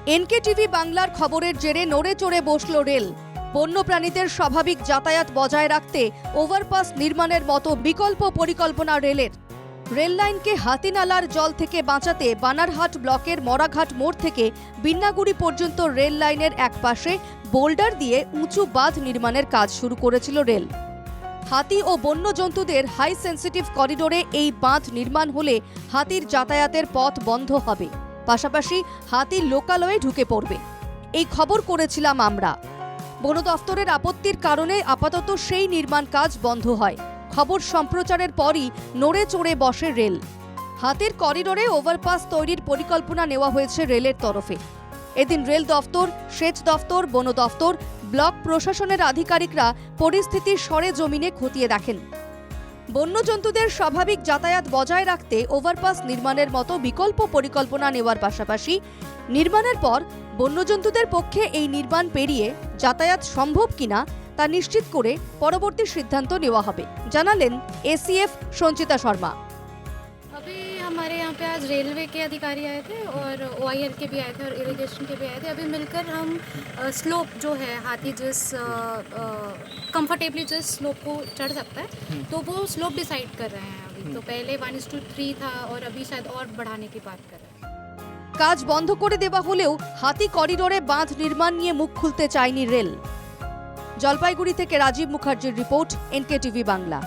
NKTV বাংলার খবরের জেরে নড়ে চড়ে বসল রেল। বন্যপ্রাণীদের স্বাভাবিক যাতায়াত বজায় রাখতে ওভারপাস নির্মাণের মতো বিকল্প পরিকল্পনা রেলের। রেল লাইনকে হাতিনালার জল থেকে বাঁচাতে বানারহাট ব্লকের মরাঘাট মোড় থেকে বিন্নাগুড়ি পর্যন্ত রেল লাইনের একপাশে বোল্ডার দিয়ে উঁচু বাঁধ নির্মাণের কাজ শুরু করেছিল রেল। হাতি ও বন্যজন্তুদের হাই সেন্সিটিভ করিডোরে এই বাঁধ নির্মাণ হলে হাতির যাতায়াতের পথ বন্ধ হবে, পাশাপাশি হাতি লোকালয়ে ঢুকে পড়বে। এই খবর করেছিলাম আমরা। বন দফতরের আপত্তির কারণে আপাতত সেই নির্মাণ কাজ বন্ধ হয়। খবর সম্প্রচারের পরই নড়ে চড়ে বসে রেল। হাতির করিডোরে ওভারপাস তৈরির পরিকল্পনা নেওয়া হয়েছে রেলের তরফে। এদিন রেল দফতর, সেচ দফতর, বন দফতর, ব্লক প্রশাসনের আধিকারিকরা পরিস্থিতি সরেজমিনে খতিয়ে দেখেন। বন্যজন্তুদের স্বাভাবিক যাতায়াত বজায় রাখতে ওভারপাস নির্মাণের মতো বিকল্প পরিকল্পনা নেওয়ার পাশাপাশি নির্মাণের পর বন্যজন্তুদের পক্ষে এই নির্মাণ পেরিয়ে যাতায়াত সম্ভব কিনা তা নিশ্চিত করে পরবর্তী সিদ্ধান্ত নেওয়া হবে, জানালেন এসিএফ সঞ্চিতা শর্মা। अभी हमारे यहाँ पे आज रेलवे के अधिकारी आए थे और ओआईएल के भी आए थे और इरिगेशन के भी आए थे। अभी मिलकर हम स्लोप जो है हाथी जिस कंफर्टेबली जिस स्लोप को चढ़ सकता है तो वो स्लोप डिसाइड कर रहे हैं अभी। तो पहले 1:3 था और अभी शायद और बढ़ाने की बात कर रहे हैं। কাজ বন্ধ করে দেওয়া হলেও হাতি করিডোরে বাঁধ নির্মাণ নিয়ে মুখ খুলতে চায়নি রেল। জলপাইগুড়ি থেকে রাজীব মুখার্জির রিপোর্ট, এনকেটিভি বাংলা।